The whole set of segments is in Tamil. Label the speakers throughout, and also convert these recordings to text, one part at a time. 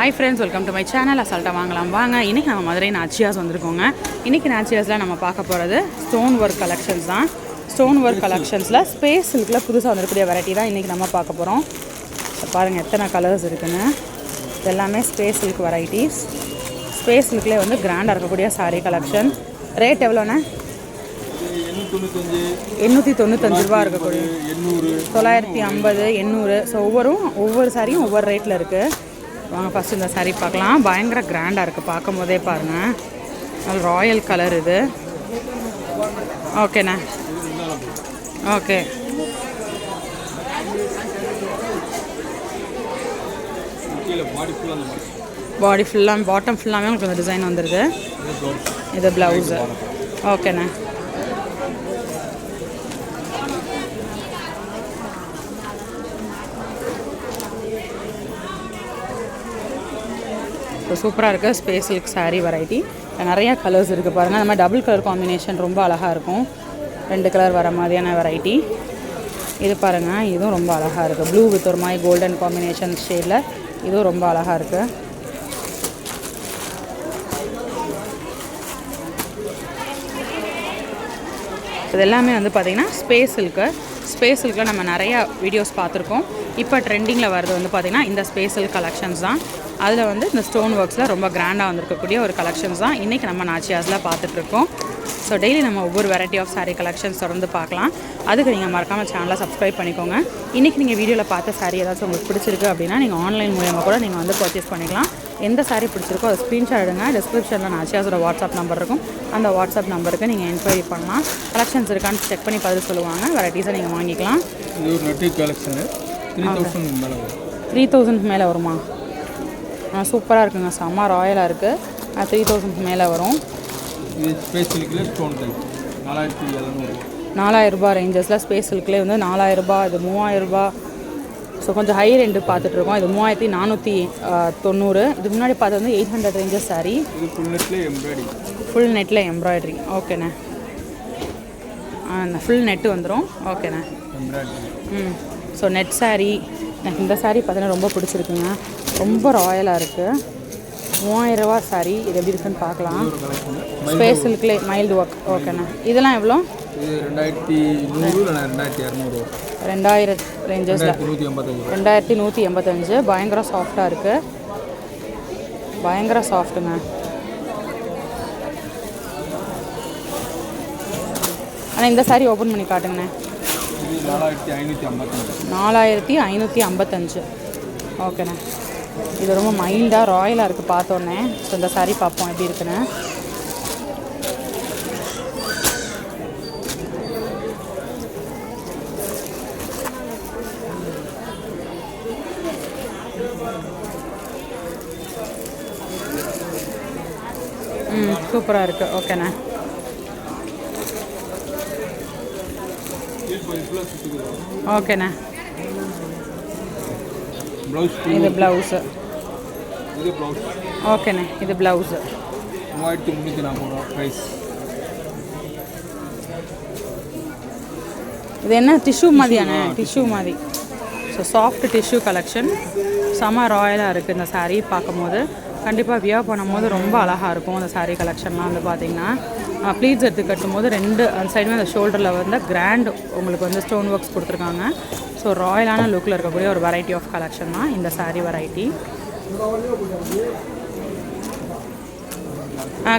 Speaker 1: Hi friends, welcome to my channel. அசால்ட்டாக வாங்கலாம் வாங்க. இன்றைக்கி நம்ம மதுரை நாச்சியாஸ் வந்திருக்கோங்க. இன்றைக்கி நாச்சியாஸில் நம்ம பார்க்க போகிறது ஸ்டோன் ஒர்க் கலெக்ஷன்ஸ் தான். ஸ்டோன் ஒர்க் கலெக்ஷன்ஸில் ஸ்பேஸ் சில்கில் புதுசாக வந்துருக்கூடிய வெரைட்டி தான் இன்றைக்கி நம்ம பார்க்க போகிறோம். பாருங்கள் எத்தனை கலர்ஸ் இருக்குன்னு. இது எல்லாமே ஸ்பேஸ் சில்க் வெரைட்டிஸ். ஸ்பேஸ் சில்க்லேயே வந்து கிராண்டாக இருக்கக்கூடிய சாரீ கலெக்ஷன். ரேட் எவ்வளோண்ணே? 895 ரூபா இருக்கக்கூடிய 950, 800. ஸோ ஒவ்வொரு சாரியும் ஒவ்வொரு ரேட்டில் இருக்குது. வாங்க ஃபஸ்ட்டு இந்த சாரீ பார்க்கலாம். பயங்கர கிராண்டாக இருக்குது பார்க்கும் போதே பாருங்கள். நல்ல ராயல் கலர் இது. ஓகேண்ணா, ஓகே. பாடி ஃபுல்லாக பாட்டம் ஃபுல்லாமே உங்களுக்கு இந்த டிசைன் வந்துடுது. இது ப்ளவுஸு. ஓகேண்ணா. சூப்பராக இருக்குது ஸ்பேஸ் சில்க் சாரீ வெரைட்டி. நிறையா கலர்ஸ் இருக்குது பாருங்கள். அந்த மாதிரி டபுள் கலர் காம்பினேஷன் ரொம்ப அழகாக இருக்கும். 2 கலர் வர மாதிரியான வெரைட்டி. இது பாருங்கள், இதுவும் ரொம்ப அழகாக இருக்குது. ப்ளூ வித் ஒரு மாதிரி கோல்டன் காம்பினேஷன் ஷேடில் இதுவும் ரொம்ப அழகாக இருக்குது. இது எல்லாமே வந்து பார்த்திங்கன்னா ஸ்பேஸ் சில்க்கு. ஸ்பேஸ் சில்கில் நம்ம நிறையா வீடியோஸ் பார்த்துருக்கோம். இப்போ ட்ரெண்டிங்கில் வர்றது வந்து பார்த்திங்கன்னா இந்த ஸ்பேஸ் சில்க் கலெக்ஷன்ஸ் தான். அதில் வந்து இந்த ஸ்டோன் ஒர்க்ஸில் ரொம்ப கிராண்டாக வந்திருக்கக்கூடிய ஒரு கலெக்ஷன்ஸ் தான் இன்றைக்கி நம்ம நாச்சியாஸில் பார்த்துட்ருக்கோம். ஸோ டெய்லி நம்ம ஒவ்வொரு வெரைட்டி ஆஃப் சாரீ கலெக்ஷன்ஸ் தொடர்ந்து பார்க்கலாம். அதுக்கு நீங்கள் மறக்காமல் சேனலை சப்ஸ்கிரைப் பண்ணிக்கோங்க. இன்றைக்கி நீங்கள் வீடியோவில் பார்த்த சாரீ ஏதாச்சும் உங்களுக்கு பிடிச்சிருக்கு அப்படின்னா நீங்கள் ஆன்லைன் மூலமாக கூட நீங்கள் வந்து பர்ச்சேஸ் பண்ணிக்கலாம். எந்த சாரீ பிடிச்சிருக்கோ அதை ஸ்க்ரீன்ஷாட் எடுங்க. டிஸ்கிரிப்ஷனில் நாச்சியாஸோட வாட்ஸ்அப் நம்பர் இருக்கும். அந்த வாட்ஸ்அப் நம்பருக்கு நீங்கள் என்கொயரி பண்ணலாம். கலெக்ஷன்ஸ் இருக்கான்னு செக் பண்ணி பதில் சொல்லுவாங்க. வெரைட்டிஸை நீங்கள் வாங்கிக்கலாம்.
Speaker 2: இது ஒரு நெட்டி கலெக்ஷனு
Speaker 1: 3000 மேலே வருமா? சூப்பராக இருக்குங்க. செம்ம ராயலாக இருக்குது. 3000 மேலே வரும்.
Speaker 2: இது ஸ்பேஸ் சில்கில் ஸ்டோன் டைப்
Speaker 1: 4000 ரூபா ரேஞ்சஸில் ஸ்பேஸ் சில்க்லேயே வந்து 4000 ரூபா, இது 3000 ரூபா. ஸோ கொஞ்சம் ஹை ரெண்டு பார்த்துட்ருக்கோம். இது 3490. இதுக்கு முன்னாடி பார்த்தது வந்து 800 ரேஞ்சஸ் சாரீ.
Speaker 2: இது
Speaker 1: ஃபுல் நெட்டில் எம்ப்ராய்டரி. ஓகேண்ணே. ஃபுல் நெட்டு வந்துடும். ஓகேண்ணே. So net sari. எனக்கு இந்த சாரீ பார்த்தீங்கன்னா ரொம்ப பிடிச்சிருக்குங்க. ரொம்ப ராயலாக இருக்குது. 3000 ரூபா சாரீ. இது எப்படி இருக்குன்னு பார்க்கலாம். ஸ்பேஸ் சில்க்லே மைல்டு ஒர்க். ஓகேண்ணா. இதெல்லாம் எவ்வளோ? 2000 ரேஞ்சஸில் 2185. பயங்கர சாஃப்டாக இருக்குது. பயங்கர சாஃப்ட்டுங்க. ஆனால் இந்த சாரீ ஓப்பன் பண்ணி காட்டுங்கண்ணே. 4555. ஓகேண்ணே. இது ரொம்ப மைல்டாக ராயலாக இருக்குது பார்த்தோன்னே. ஸோ இந்த சாரீ பார்ப்போம் எப்படி இருக்குன்னு. சூப்பராக இருக்குது. ஓகேண்ணே. ஓகேண்ணே. இது ப்ளவுஸு. ஓகேண்ணே. இது ப்ளவுஸு.
Speaker 2: 3340 ப்ரைஸ்.
Speaker 1: இது என்ன டிஷ்யூ மாதிரியாண்ணே? டிஷ்யூ மாதிரி. So soft tissue collection. செம ராயலாக இருக்குது இந்த சாரீ பார்க்கும்போது. கண்டிப்பாக வியர் பண்ணும்போது ரொம்ப அழகாக இருக்கும் அந்த சாரீ கலெக்ஷன்லாம் வந்து பார்த்திங்கன்னா. ப்ளீட்ஸ் எடுத்து கட்டும்போது அந்த சைடுமே அந்த ஷோல்டரில் வந்து கிராண்ட் உங்களுக்கு வந்து ஸ்டோன் ஒர்க்ஸ் கொடுத்துருக்காங்க. ஸோ ராயலான லுக்கில் இருக்கக்கூடிய ஒரு வெரைட்டி ஆஃப் கலெக்ஷன் தான் இந்த சாரீ வெரைட்டி.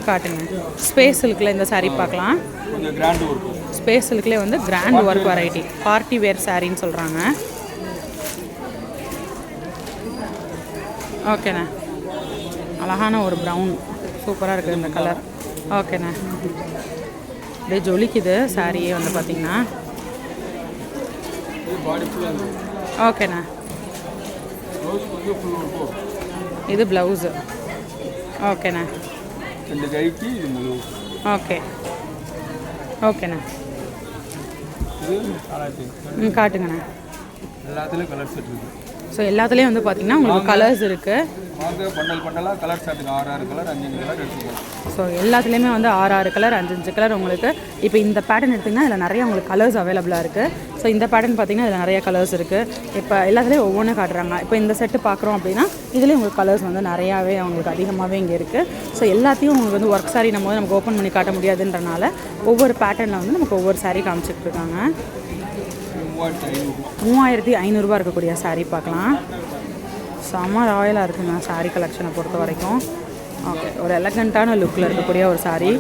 Speaker 1: காட்டுங்க. ஸ்பேஸ் சில்கில் இந்த சாரீ பார்க்கலாம். ஸ்பேஸ் சில்க்லேயே வந்து grand work variety. Party wear சாரின்னு சொல்கிறாங்க. ஓகேண்ணே. அழகான ஒரு ப்ரௌன். சூப்பராக இருக்குது இந்த கலர். ஓகேண்ணே. அப்படியே ஜொலிக்குது சாரியே வந்து பார்த்திங்கன்னா. ஓகேண்ணா. இது ப்ளவுஸு. ஓகேண்ணா. ஓகே. ஓகேண்ணா. காட்டுங்கண்ணா.
Speaker 2: எல்லாத்துலேயும் கலர்ஸ் இருக்குது.
Speaker 1: ஸோ எல்லாத்துலேயும் வந்து பார்த்திங்கன்னா உங்களுக்கு கலர்ஸ் இருக்குது.
Speaker 2: வாங்க பண்டலாக கலர் சார்ட்டுக்கு 6 கலர் 5 கலர் எடுத்துக்கலாம்.
Speaker 1: ஸோ எல்லாத்துலேயுமே வந்து 6 கலர் 5 கலர் உங்களுக்கு. இப்போ இந்த பேட்டர்ன் எடுத்திங்கன்னா இதில் நிறைய உங்களுக்கு கலர்ஸ் அவைலபிளாக இருக்குது. ஸோ இந்த பேட்டர்ன் பார்த்திங்கன்னா இதில் நிறைய கலர்ஸ் இருக்குது. இப்போ எல்லாத்துலேயும் ஒவ்வொன்றும் காட்டுறாங்க. இப்போ இந்த செட்டு பார்க்குறோம் அப்படின்னா இதுலேயும் உங்களுக்கு கலர்ஸ் வந்து நிறையாவே உங்களுக்கு அதிகமாகவே இங்கே இருக்குது. ஸோ எல்லாத்தையும் உங்களுக்கு வந்து ஒர்க் சாரீ நம்ம வந்து நமக்கு ஓப்பன் பண்ணி காட்ட முடியாதுன்றனால ஒவ்வொரு பேட்டர்னில் வந்து நமக்கு ஒவ்வொரு சாரீ காமிச்சிட்டு இருக்காங்க. 3500 இருக்கக்கூடிய சாரீ பார்க்கலாம். செம்ம ராயலாக இருக்குங்க சாரீ கலெக்ஷனை பொறுத்த வரைக்கும். ஓகே, ஒரு எலகண்ட்டான லுக்கில் இருக்கக்கூடிய ஒரு சாரீ.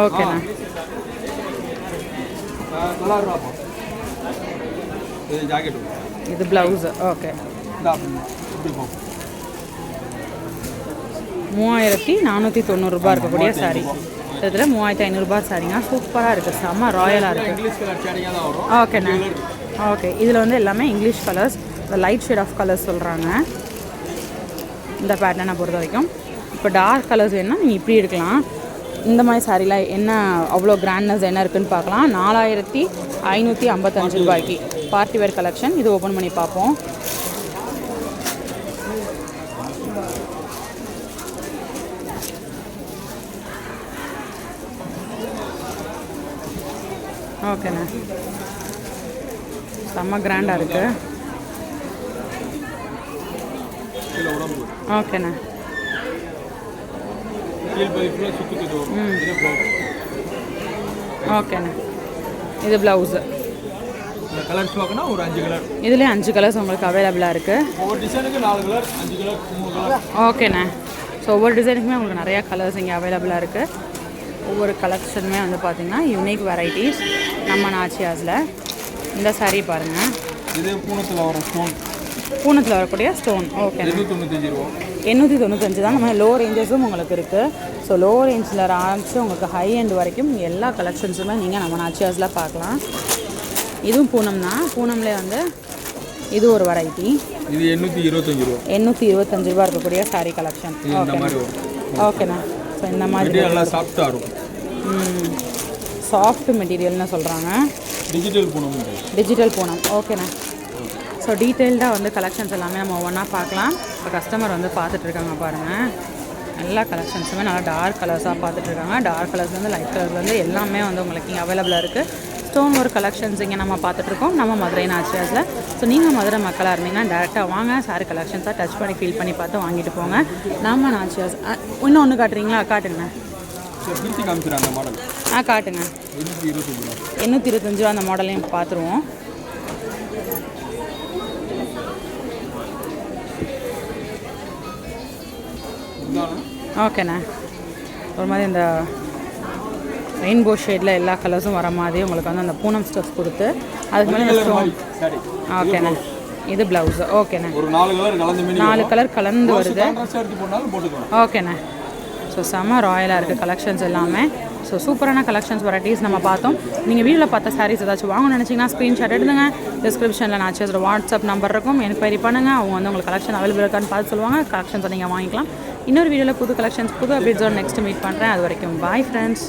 Speaker 1: ஓகேண்ணா. இது ப்ளவுஸு. ஓகே, 3490 இருக்கக்கூடிய சாரீ. இதில் 3500 சாரீங்க. சூப்பராக இருக்குது, செம்ம ராயலாக இருக்குது. ஓகேண்ணா. ஓகே, இதில் வந்து எல்லாமே English colours, light shade of colours சொல்கிறாங்க இந்த பேட்டர்னை பொறுத்த வரைக்கும். இப்போ டார்க் கலர்ஸ் வேணுன்னா நீங்கள் இப்படி எடுக்கலாம். இந்த மாதிரி சாரீலாம் என்ன அவ்வளோ கிராண்ட்னஸ் என்ன இருக்குதுன்னு பார்க்கலாம். 4555 ரூபாய்க்கு பார்ட்டி வேர் கலெக்ஷன். இது ஓப்பன் பண்ணி பார்ப்போம். ஓகேண்ணா, செம்ம கிராண்டாக இருக்குது. ஓகேண்ணா. ஓகேண்ணா. இது ப்ளவுஸு.
Speaker 2: கலர்ஸ் பார்க்கணும் ஒரு 5 கலர்.
Speaker 1: இதுலேயே 5 கலர்ஸ் உங்களுக்கு அவைலபிளாக இருக்குது.
Speaker 2: ஒவ்வொரு டிசைனுக்கு 4 கலர் 5 கலர் 3 கலர்.
Speaker 1: ஓகேண்ணா. ஸோ ஒவ்வொரு டிசைனுக்குமே உங்களுக்கு நிறையா கலர்ஸ் இங்கே அவைலபிளாக இருக்குது. ஒவ்வொரு கலெக்ஷனுமே வந்து பார்த்திங்கன்னா யூனிக் வெரைட்டிஸ் நம்ம நாச்சியாஸில். இந்த சாரீ பாருங்கள்.
Speaker 2: இது பூனத்தில் வர ஸ்டோன்.
Speaker 1: பூனத்தில் வரக்கூடிய ஸ்டோன். ஓகே,
Speaker 2: 895 ரூபா.
Speaker 1: 895 தான். நம்ம லோ ரேஞ்சஸும் உங்களுக்கு இருக்குது. ஸோ லோ ரேஞ்சில் ஆரம்பித்து உங்களுக்கு ஹை எண்ட் வரைக்கும் எல்லா கலெக்ஷன்ஸுமே நீங்கள் நம்ம நாச்சியாஸில் பார்க்கலாம். இதுவும் பூனம் தான். பூனம்லேயே வந்து இது ஒரு வெரைட்டி.
Speaker 2: இது 825 ரூபா.
Speaker 1: 825 ரூபா இருக்கக்கூடிய சாரீ கலெக்ஷன். ஓகேண்ணா. ஸோ இந்த மாதிரி
Speaker 2: நல்லா சாஃப்டாக இருக்கும்.
Speaker 1: சாஃப்ட் மெட்டீரியல்னு சொல்கிறாங்க. டிஜிட்டல் பூனம். ஓகேண்ணா. ஸோ டீட்டெயில்டாக வந்து கலெக்ஷன்ஸ் எல்லாமே நம்ம ஒவ்வொன்றா பார்க்கலாம். இப்போ கஸ்டமர் வந்து பார்த்துட்ருக்காங்க பாருங்கள். எல்லா கலெக்ஷன்ஸுமே நல்லா டார்க் கலர்ஸாக பார்த்துட்ருக்காங்க. டார்க் கலர்ஸ்லேருந்து லைட் கலர்ஸ்லேருந்து எல்லாமே வந்து உங்களுக்கு இங்கே அவைலபிளாக இருக்குது. ஸ்டோன் ஒர்க் கலெக்ஷன்ஸ் இங்கே நம்ம பார்த்துட்ருக்கோம் நம்ம மதுரை நாச்சியாஸில். ஸோ நீங்கள் மதுரை மக்களாக இருந்தீங்கன்னா டேரெக்டாக வாங்க, சாரி கலெக்ஷன்ஸாக டச் பண்ணி ஃபீல் பண்ணி பார்த்து வாங்கிட்டு போங்க. நம்ம நாச்சியாஸ். இன்னும் ஒன்று காட்டுறீங்களா? காட்டுங்க. காட்டுங்க. 825 ரூபா அந்த மாடலையும் பார்த்துருவோம். ஓகேண்ணா. ஒரு மாதிரி இந்த ரெயின்போ ஷேடில் எல்லா கலர்ஸும் வர மாதிரி உங்களுக்கு வந்து அந்த பூனம் ஸ்டஃப் கொடுத்து அதுக்கு மேலே இந்த ஸ்டோன். ஓகேண்ணா. இது ப்ளவுஸு. ஓகேண்ணா. 4 கலர் கலந்து வருது. ஓகேண்ணா. ஸோ செம்ம ராயலாக இருக்குது கலெக்ஷன்ஸ் எல்லாமே. ஸோ சூப்பரான கலெக்ஷன்ஸ் வெரைட்டிஸ் நம்ம பார்த்தோம். நீங்கள் வீடியோவில் பார்த்த சாரீஸ் ஏதாச்சும் வாங்கணும்னு நினச்சிங்கன்னா ஸ்க்ரீன்ஷாட் எடுத்துங்க. டிஸ்கிரிப்ஷனில் நாச்சியாஸோட வாட்ஸ்அப் நம்பர் இருக்கும். என்கொயரி பண்ணுங்கள். அவங்க வந்து உங்களுக்கு கலெக்ஷன் அவைலபிள் இருக்கான்னு பார்த்து சொல்லுவாங்க. கலெக்ஷன்ஸை நீங்கள் வாங்கிக்கலாம். இன்னொரு வீடியோவில் புது கலெக்ஷன்ஸ் புது அப்டேட்ஸோட நெக்ஸ்ட் மீட் பண்ணுறேன். அது வரைக்கும் பாய் ஃப்ரெண்ட்ஸ்.